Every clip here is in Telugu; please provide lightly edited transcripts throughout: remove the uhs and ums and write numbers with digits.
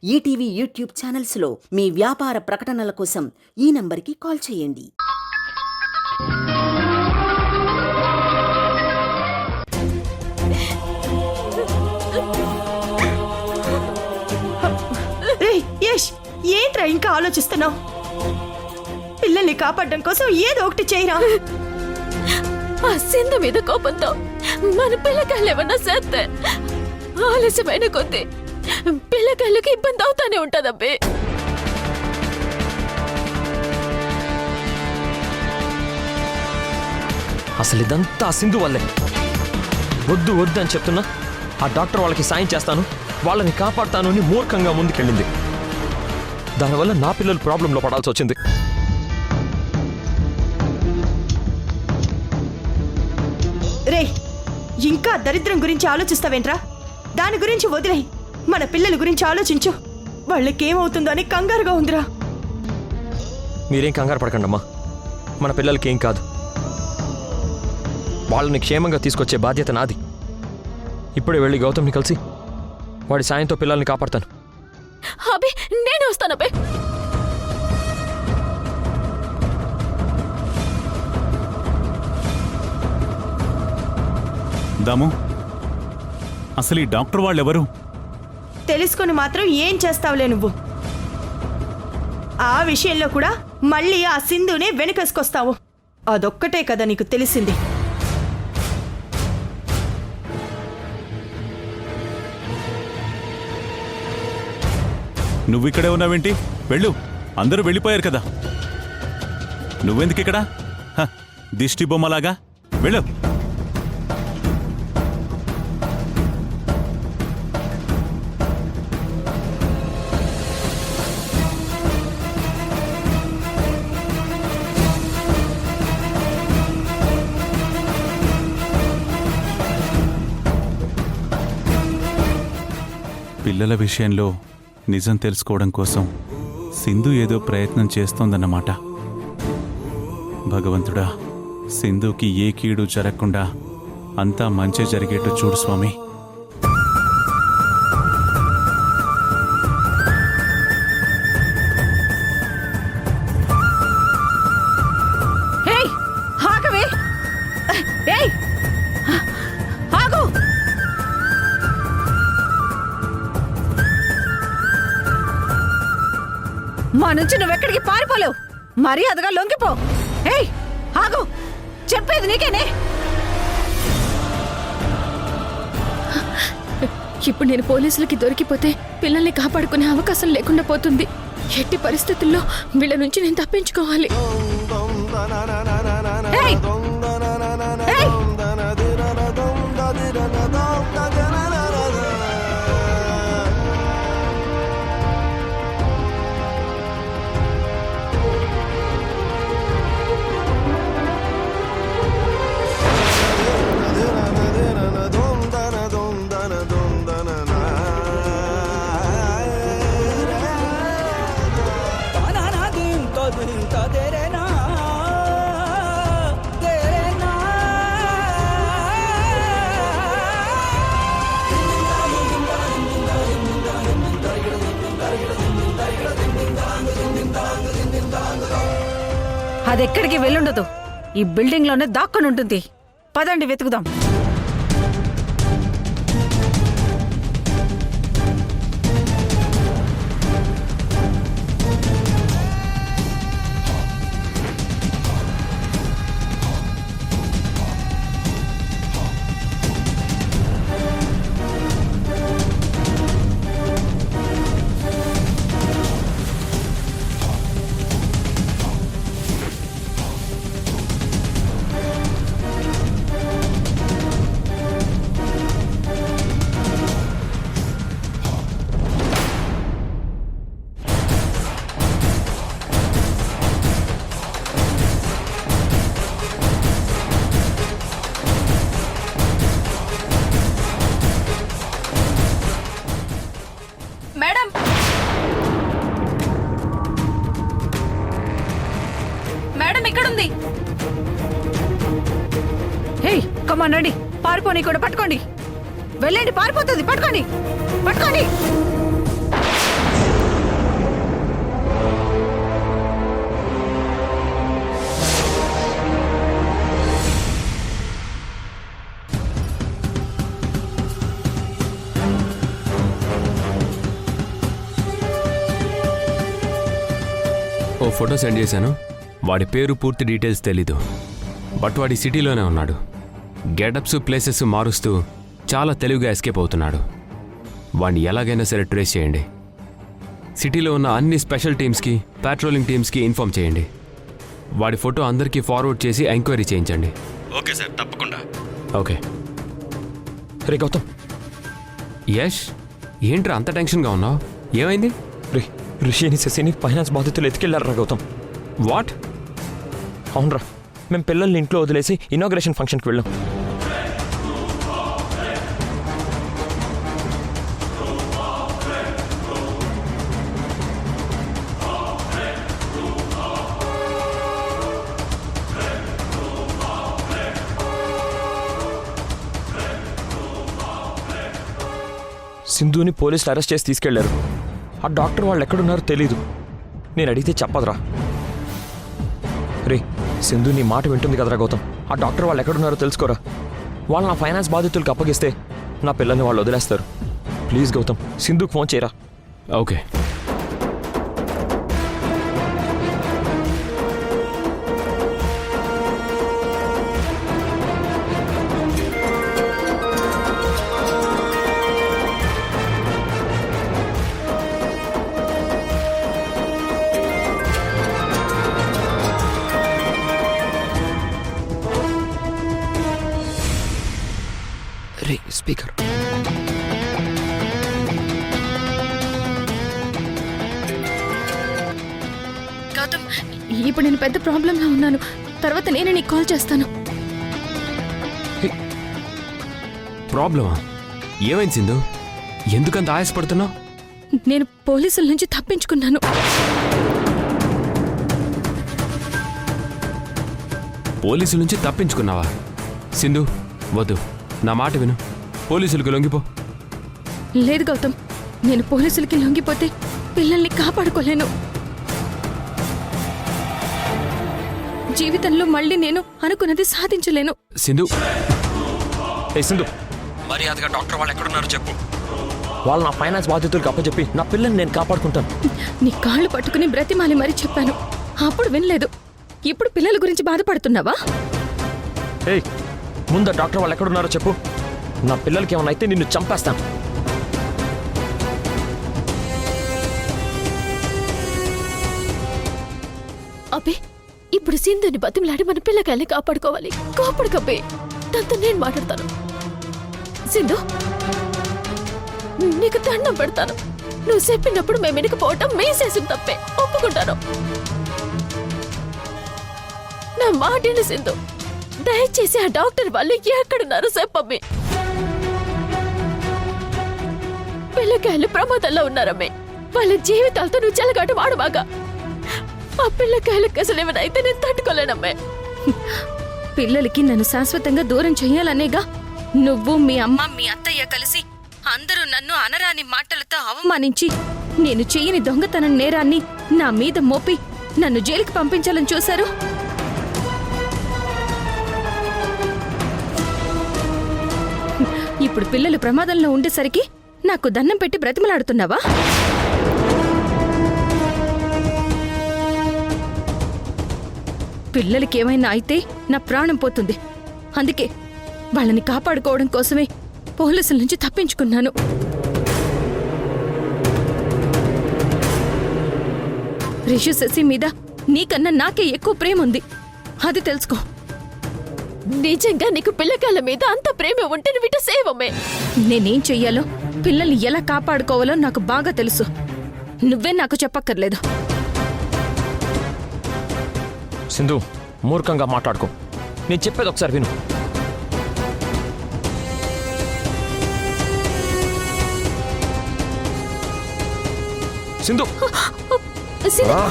ఈటీవీ యూట్యూబ్ ఛానల్స్లో మీ వ్యాపార ప్రకటనల కోసం ఈ నంబర్కి కాల్ చేయండి. యష్, ఏంట్రా ఇంకా ఆలోచిస్తున్నావు? పిల్లల్ని కాపాడడం కోసం ఏదో ఒకటి చేయరా. ఆ సింధు మీద కోపంతో మన పిల్లకాయలు ఏమన్నా చేస్తే ఆలస్యమైన కొద్దీ పిల్లకాయలకి ఇబ్బంది అవుతానే ఉంటదబ్బే. అసలు ఇదంతా సింధు వల్లే. వద్దు వద్దు అని చెప్తున్నా ఆ డాక్టర్ వాళ్ళకి సాయం చేస్తాను, వాళ్ళని కాపాడుతాను అని మూర్ఖంగా ముందుకెళ్ళింది. దానివల్ల నా పిల్లలు ప్రాబ్లంలో పడాల్సి వచ్చింది. రే, ఇంకా దరిద్రం గురించి ఆలోచిస్తావేంట్రా? దాని గురించి వదిలే, మన పిల్లల గురించి ఆలోచించు. వాళ్ళకేమవుతుందో అని కంగారుగా ఉందిరా. మీరేం కంగారు పడకండి అమ్మా, మన పిల్లలకి ఏం కాదు. వాళ్ళని క్షేమంగా తీసుకొచ్చే బాధ్యత నాది. ఇప్పుడే వెళ్ళి గౌతమ్ని కలిసి వాడి సాయంతో పిల్లల్ని కాపాడతాను. అబ్బే, నేను వస్తానబ్బే. దాము, అసలు ఈ డాక్టర్ వాళ్ళెవరు? తెలుసుకొని మాత్రం ఏం చేస్తావులే నువ్వు. ఆ విషయంలో కూడా మళ్ళీ ఆ సింధునే వెనకేసుకొస్తావు. అదొక్కటే కదా నీకు తెలిసింది. నువ్విక్కడే ఉన్నావేంటి? వెళ్ళు, అందరూ వెళ్ళిపోయారు కదా. నువ్వెందుకిక్కడ? దిష్టి బొమ్మలాగా వెళ్ళు. పిల్లల విషయంలో నిజం తెలుసుకోవడం కోసం సింధు ఏదో ప్రయత్నం చేస్తోందన్నమాట. భగవంతుడా, సింధుకి ఏ కీడు జరగకుండా అంతా మంచి జరిగేట్టు చూడు స్వామి. మా నుంచి నువ్వెక్కడికి పారిపోలేవు. మర్యాదగా లొంగిపో. ఏయ్, ఆగు, చెప్పేది నీకేనే. ఇప్పుడు నేను పోలీసులకి దొరికిపోతే పిల్లల్ని కాపాడుకునే అవకాశం లేకుండా పోతుంది. ఎట్టి పరిస్థితుల్లో వీళ్ళ నుంచి నేను తప్పించుకోవాలి. ఏయ్, ఏయ్, అదెక్కడికి వెళ్ళుండదు. ఈ బిల్డింగ్ లోనే దాక్కుని ఉంటుంది. పదండి, వెతుకుదాం. మేడం, మేడం ఇక్కడుంది. హే, కమాన్ రండి. పారిపోని కూడా పట్టుకోండి. వెళ్ళండి, పారిపోతుంది. పట్టుకోండి, పట్టుకోండి. ఓ ఫోటో సెండ్ చేశాను. వాడి పేరు పూర్తి డీటెయిల్స్ తెలీదు, బట్ వాడి సిటీలోనే ఉన్నాడు. గెటప్స్ ప్లేసెస్ మారుస్తూ చాలా తెలివిగా ఎస్కేప్ అవుతున్నాడు. వాడిని ఎలాగైనా సరే ట్రేస్ చేయండి. సిటీలో ఉన్న అన్ని స్పెషల్ టీమ్స్కి, పాట్రోలింగ్ టీమ్స్కి ఇన్ఫామ్ చేయండి. వాడి ఫోటో అందరికీ ఫార్వర్డ్ చేసి ఎంక్వైరీ చేయించండి. ఓకే సార్, తప్పకుండా. ఓకే. రే గౌతమ్, యష్, ఏంట్రా అంత టెన్షన్గా ఉన్నావు? ఏమైంది? రే రిషిని శశిని ఫైనాన్స్ బాధితులు ఎత్తుకెళ్లారా గౌతమ్? వాట్? అవునరా, మేము పిల్లల్ని ఇంట్లో వదిలేసి ఇనాగ్రేషన్ ఫంక్షన్కి వెళ్ళాం. సింధుని పోలీసులు అరెస్ట్ చేసి తీసుకెళ్లారు. ఆ డాక్టర్ వాళ్ళు ఎక్కడున్నారో తెలీదు. నేను అడిగితే చెప్పదురా. రే సింధు నీ మాట వింటుంది కదరా గౌతమ్. ఆ డాక్టర్ వాళ్ళు ఎక్కడున్నారో తెలుసుకోరా. వాళ్ళు నా ఫైనాన్స్ బాధితులకు అప్పగిస్తే నా పిల్లల్ని వాళ్ళు వదిలేస్తారు. ప్లీజ్ గౌతమ్, సింధుకు ఫోన్ చేయరా. ఓకే. రే స్పీకర్. గౌతమ్, ఇప్పుడు నేను పెద్ద ప్రాబ్లంలో ఉన్నాను. తర్వాత నేను నీకు కాల్ చేస్తాను. ప్రాబ్లమా? ఏమైంది సింధు? ఎందుకంత ఆయాసపడుతున్నావు? నేను పోలీసుల నుంచి తప్పించుకున్నాను. పోలీసుల నుంచి తప్పించుకున్నావా? సింధు వద్దు, నా మాట విను. పోలీసులకు లొంగిపో. లేదు గౌతమ్, నేను పోలీసులకి లొంగిపోతే పిల్లల్ని కాపాడుకోలేను. జీవితంలో మళ్ళీ నేను అనుకున్నది సాధించలేను. సింధు, ఏ సింధు, మర్యాదగా డాక్టర్ వాళ్ళు ఎక్కడున్నారో చెప్పు. వాళ్ళు నా ఫైనాన్స్ బాధితులకు అప్పచెప్పి నా పిల్లల్ని నేను కాపాడుకుంటాను. నీ కాళ్ళు పట్టుకుని బ్రతిమాలి మరీ చెప్పాను, అప్పుడు వినలేదు. ఇప్పుడు పిల్లల గురించి బాధపడుతున్నావా? ఏయ్, ముందు డాక్టర్ వాళ్ళు ఎక్కడున్నారో చెప్పు. నా పిల్లలకి ఏమన్నా అయితే నిన్ను చంపేస్తాను. అబ్బే, ఇప్పుడు సింధుని బతిమలాడి మన పిల్లకాయల్ని కాపాడుకోవాలి. కాపాడుకబ్బే, దాంతో నేను మాట్లాడతాను. సింధు, నీకు దండం పెడతాను. నువ్వు చెప్పినప్పుడు మేము వెనకపోవటం మేసేసిన తప్పే, ఒప్పుకుంటాను. నా మాటిని సింధు, దయచేసి ఆ డాక్టర్ వాళ్ళు ఎక్కడున్నారో చెప్పమ్మే. పిల్లకాయలు ప్రమాదంలో ఉన్నారమ్మే. వాళ్ళ జీవితాలతో నువ్వు చెలగాట వాడుబాగా. ఆ పిల్లకాయలకు అసలు ఏమైనా అయితే నేను తట్టుకోలేనమ్మే. పిల్లలకి నన్ను శాశ్వతంగా దూరం చెయ్యాలనేగా నువ్వు, మీ అమ్మ, మీ అత్తయ్య కలిసి అందరూ నన్ను అనరాని మాటలతో అవమానించి నేను చెయ్యని దొంగతనం నేరాన్ని నా మీద మోపి నన్ను జైలుకి పంపించాలని చూశారు. ఇప్పుడు పిల్లలు ప్రమాదంలో ఉండేసరికి నాకు దండం పెట్టి బ్రతిమలాడుతున్నావా? పిల్లలకి ఏమైనా అయితే నా ప్రాణం పోతుంది. అందుకే వాళ్ళని కాపాడుకోవడం కోసమే పోలీసుల నుంచి తప్పించుకున్నాను. రిషి శశి మీద నీకన్నా నాకే ఎక్కువ ప్రేమ ఉంది, అది తెలుసుకో. నిజంగా నీకు పిల్లకాయల మీద అంత ప్రేమ ఉంటే వీటి సేవమే. నేనేం చెయ్యాలో, పిల్లల్ని ఎలా కాపాడుకోవాలో నాకు బాగా తెలుసు. నువ్వే నాకు చెప్పక్కర్లేదు. సింధు, మూర్ఖంగా మాట్లాడుకో. నేను చెప్పేది ఒకసారి విను. సింధు, సింధు, రా.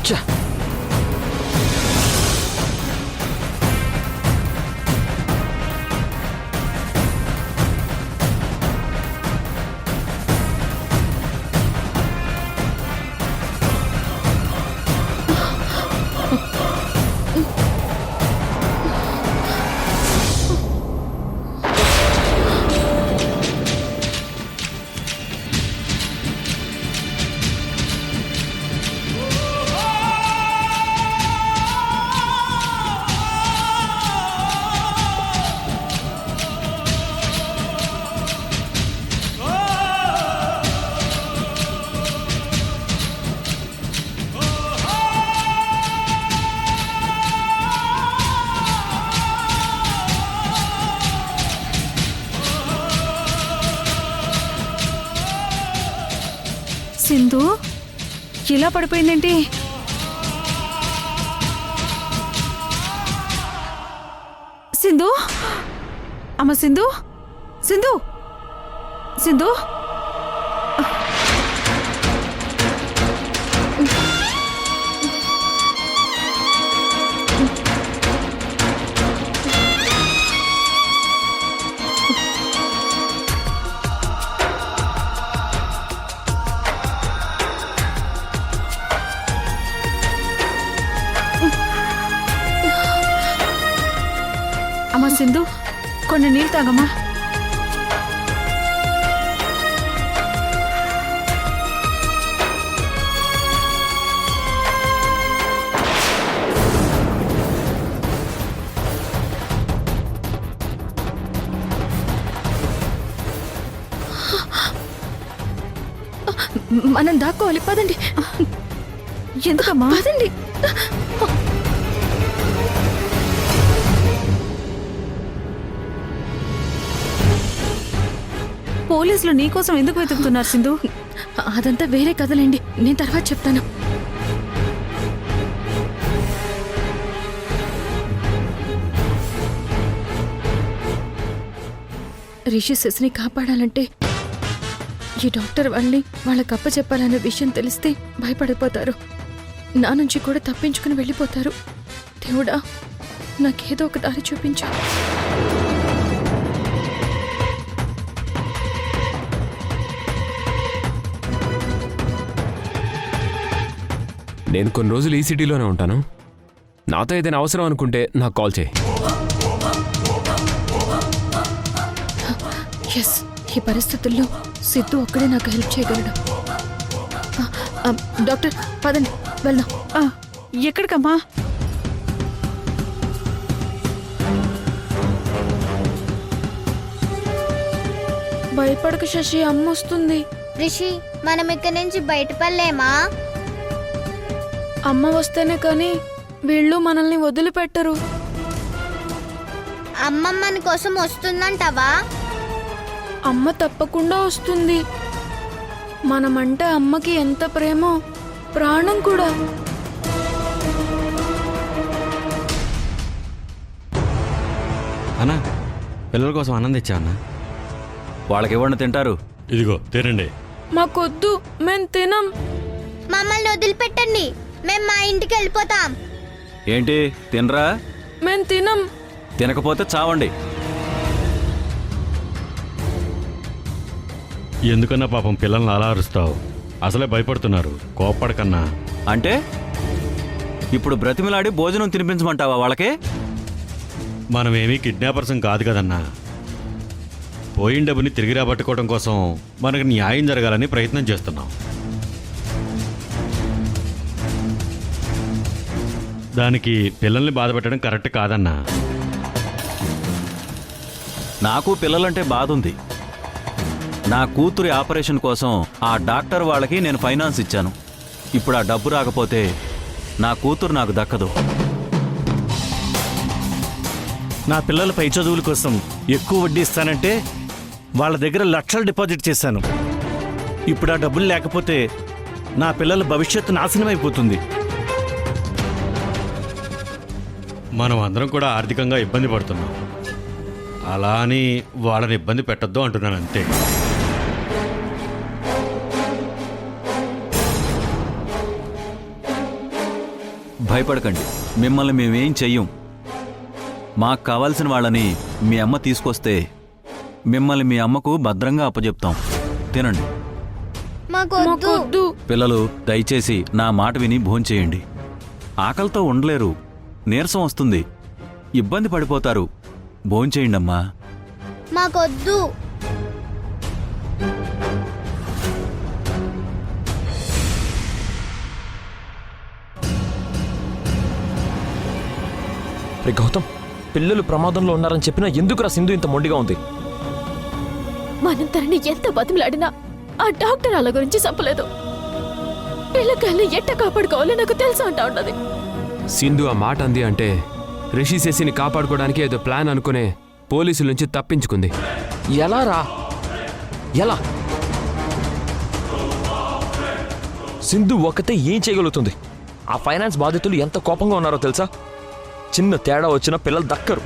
ఛ! సింధు ఇలా పడిపోయిందేంటి? సింధు, అమ్మ సింధు, సింధు, సింధు. అమ్మ సింధు, కొన్ని నీళ్ళు తాగమ్మా. మనం దాక్కోవాలి, పదండి. ఎందుకమ్మా? పదండి. పోలీసులు నీకోసం ఎందుకు వెతుకుతున్నారు సింధు? అదంతా వేరే కథలేండి, నేను తర్వాత చెప్తాను. రిషి శశిని కాపాడాలంటే ఈ డాక్టర్ వాళ్ళని వాళ్ళకి అప్పచెప్పాలనే విషయం తెలిస్తే భయపడిపోతారు. నా నుంచి కూడా తప్పించుకుని వెళ్ళిపోతారు. దేవుడా, నాకేదో ఒక దారి చూపించు. నేను కొన్ని రోజులు ఈ సిటీలోనే ఉంటాను. నాతో ఏదైనా అవసరం అనుకుంటే నాకు కాల్ చేయి. ఎస్, ఈ పరిస్థితుల్లో సిద్ధు ఒక్కడే నాకు హెల్ప్ చేయగలడు. డాక్టర్, పదండి వెళ్దాం. ఎక్కడికమ్మా? భయపడక శశి, అమ్మ వస్తుంది. రిషి, మనం ఇక్కడి నుంచి బయటపడలేమా? అమ్మ వస్తేనే కానీ వీళ్ళు మనల్ని వదిలిపెట్టరు. అమ్మ మన కోసం వస్తుందంటావా? అమ్మ తప్పకుండా వస్తుంది. మనమంటే అమ్మకి ఎంత ప్రేమో, ప్రాణం కూడా. అన్నా, పిల్లల కోసం అన్నం తెచ్చా అన్న. వాళ్ళకి ఇవ్వండి, తింటారు. ఇదిగో తినండి. మాకొద్దు, మేం తినం. మమ్మల్ని వదిలిపెట్టండి, మేము మా ఇంటికి వెళ్ళిపోతాం. ఏంటి తినరా? మేం తినం. తినకపోతే చావండి. ఎందుకన్నా పాపం పిల్లల్ని అలా అరుస్తావు? అసలే భయపడుతున్నారు. కోప్పడకన్నా. అంటే ఇప్పుడు బ్రతిమిలాడి భోజనం తినిపించమంటావా వాళ్ళకి? మనమేమీ కిడ్నాపర్సం కాదు కదన్నా. పోయిన డబ్బుని తిరిగి రాబట్టుకోవడం కోసం మనకు న్యాయం జరగాలని ప్రయత్నం చేస్తున్నాం. దానికి పిల్లల్ని బాధపెట్టడం కరెక్ట్ కాదన్నా. నాకు పిల్లలంటే బాధ ఉంది. నా కూతురి ఆపరేషన్ కోసం ఆ డాక్టర్ వాళ్ళకి నేను ఫైనాన్స్ ఇచ్చాను. ఇప్పుడు ఆ డబ్బు రాకపోతే నా కూతురు నాకు దక్కదు. నా పిల్లల పై చదువుల కోసం ఎక్కువ వడ్డీ ఇస్తానంటే వాళ్ళ దగ్గర లక్షలు డిపాజిట్ చేశాను. ఇప్పుడు ఆ డబ్బులు లేకపోతే నా పిల్లల భవిష్యత్తు నాశనం అయిపోతుంది. మనం అందరం కూడా ఆర్థికంగా ఇబ్బంది పడుతున్నాం. అలా అని వాళ్ళని ఇబ్బంది పెట్టొద్దు అంటున్నాను అంతే. భయపడకండి, మిమ్మల్ని మేమేం చెయ్యం. మాకు కావాల్సిన వాళ్ళని మీ అమ్మ తీసుకొస్తే మిమ్మల్ని మీ అమ్మకు భద్రంగా అప్పచెప్తాం. తినండి. మాకొద్దు. పిల్లలు, దయచేసి నా మాట విని భోంచేయండి. ఆకలితో ఉండలేరు, నీరసం వస్తుంది, ఇబ్బంది పడిపోతారు. భోంచేయండమ్మా. మాకొద్దు. గౌతమ్, పిల్లలు ప్రమాదంలో ఉన్నారని చెప్పినా ఎందుకురా సింధు ఇంత మొండిగా ఉంది? మనం తనని ఎంత బతిమలాడినా ఆ డాక్టర్ వాళ్ళ గురించి చెప్పలేదు. పిల్లకాయల్ని ఎట్ట కాపాడుకోవాలో నాకు తెలుసు అంటా ఉన్నది. సింధు ఆ మాట అంది అంటే రిషి శశిని కాపాడుకోవడానికి ఏదో ప్లాన్ అనుకునే పోలీసుల నుంచి తప్పించుకుంది. ఎలా రా? ఎలా? సింధు ఒక్కతే ఏం చేయగలుగుతుంది? ఆ ఫైనాన్స్ బాధితులు ఎంత కోపంగా ఉన్నారో తెలుసా? చిన్న తేడా వచ్చిన పిల్లలు దక్కరు.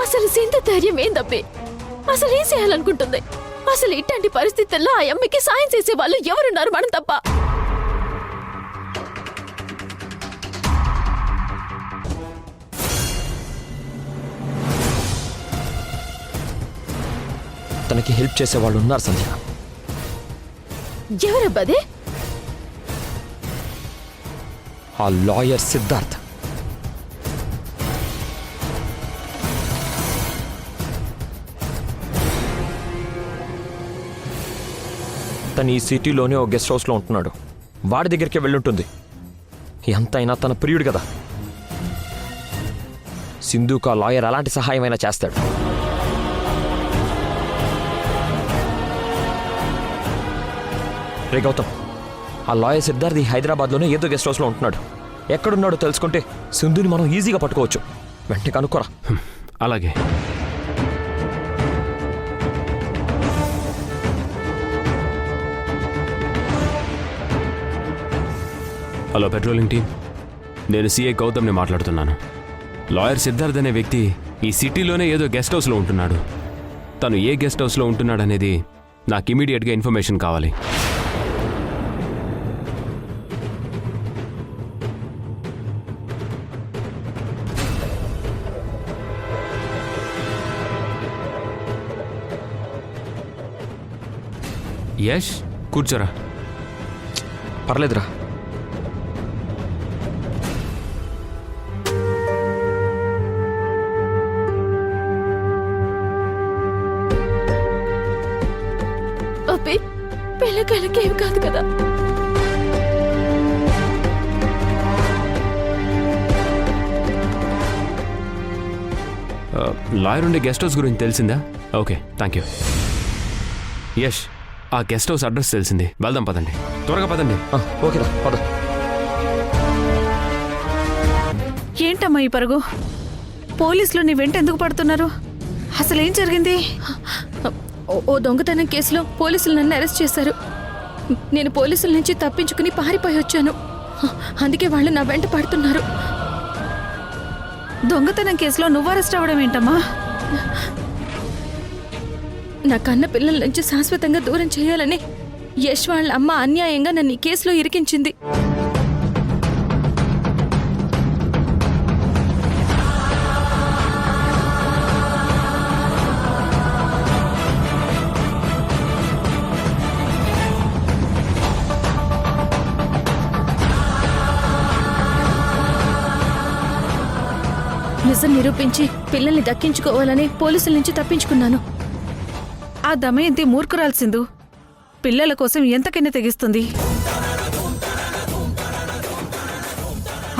అసలు సింధు ధైర్యం ఏందబ్బే? అసలు ఏం చేయాలనుకుంటుంది? అసలు ఇట్లాంటి పరిస్థితుల్లో ఆ అమ్మకి సాయం చేసే వాళ్ళు ఎవరున్నారు మనం తప్ప? తనకి హెల్ప్ చేసే వాళ్ళు ఉన్నారు సంధ్య. ఎవరబ్బదే? ఆ లాయర్ సిద్ధార్థ్. తను ఈ సిటీలోనే ఓ గెస్ట్ హౌస్లో ఉంటున్నాడు. వాడి దగ్గరికి వెళ్ళుంటుంది. ఎంతైనా తన ప్రియుడు కదా. సింధుకు ఆ లాయర్ అలాంటి సహాయమైనా చేస్తాడు. రే గౌతమ్, ఆ లాయర్ సిద్ధార్థ్ ఈ హైదరాబాద్లోనే ఏదో గెస్ట్ హౌస్లో ఉంటున్నాడు. ఎక్కడున్నాడో తెలుసుకుంటే సింధుని మనం ఈజీగా పట్టుకోవచ్చు. వెంటనే కనుక్కోరా. అలాగే. హలో పెట్రోలింగ్ టీం, నేను సిఐ గౌతమ్ని మాట్లాడుతున్నాను. లాయర్ సిద్ధార్థ్ అనే వ్యక్తి ఈ సిటీలోనే ఏదో గెస్ట్ హౌస్లో ఉంటున్నాడు. తను ఏ గెస్ట్ హౌస్లో ఉంటున్నాడనేది నాకు ఇమీడియట్గా ఇన్ఫర్మేషన్ కావాలి. యష్, కూర్చోరా. పర్లేదురా. అబ్బే, పిల్లకాయలకి ఏమి కాదు కదా? లాయర్ ఉండే గెస్ట్ హౌస్ గురించి తెలిసిందా? Okay, thank you. యష్, ఆ గెస్ట్ హౌస్ అడ్రస్ తెలిసింది. వెళ్దాం పదండి, త్వరగా పదండి. ఓకేరా, పద. ఏంటమ్మా ఈ పరుగు? పోలీసులు నీ వెంట ఎందుకు పడుతున్నారు? అసలు ఏం జరిగింది? ఓ దొంగతనం కేసులో పోలీసులు నన్ను అరెస్ట్ చేశారు. నేను పోలీసుల నుంచి తప్పించుకుని పారిపోయి వచ్చాను. అందుకే వాళ్ళు నా వెంట పడుతున్నారు. దొంగతనం కేసులో నువ్వు అరెస్ట్ అవ్వడం ఏంటమ్మా? నా కన్న పిల్లల నుంచి శాశ్వతంగా దూరం చేయాలని యష్ వాళ్ళ అమ్మ అన్యాయంగా నన్ను ఈ కేసులో ఇరికించింది. నిజం నిరూపించి పిల్లల్ని దక్కించుకోవాలని పోలీసుల నుంచి తప్పించుకున్నాను. ఆ దమయంతి మూర్ఖురాలు సింధు. పిల్లల కోసం ఎంతకైనా తెగిస్తుంది.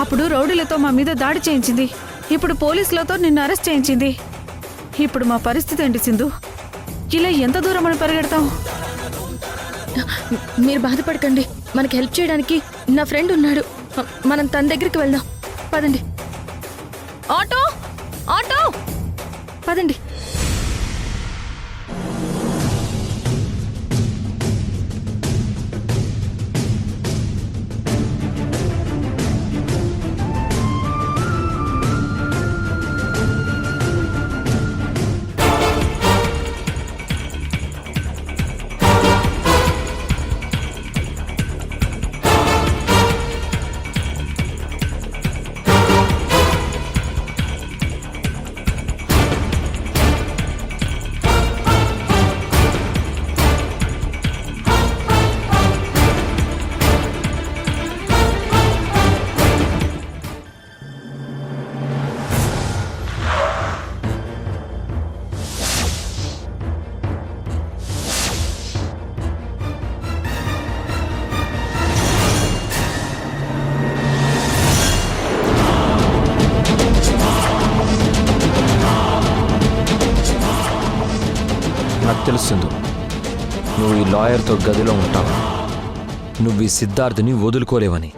అప్పుడు రౌడీలతో మా మీద దాడి చేయించింది. ఇప్పుడు పోలీసులతో నిన్ను అరెస్ట్ చేయించింది. ఇప్పుడు మా పరిస్థితి ఏంటి సింధు? ఇలా ఎంత దూరం మనం పరిగెడతాం? మీరు బాధపడకండి. మనకి హెల్ప్ చేయడానికి నా ఫ్రెండ్ ఉన్నాడు. మనం తన దగ్గరికి వెళ్దాం. పదండి. ఆటో, ఆటో, పదండి. నాకు తెలుస్తుంది నువ్వు ఈ లాయర్తో గదిలో ఉంటావు. నువ్వు ఈ సిద్ధార్థని వదులుకోలేవని.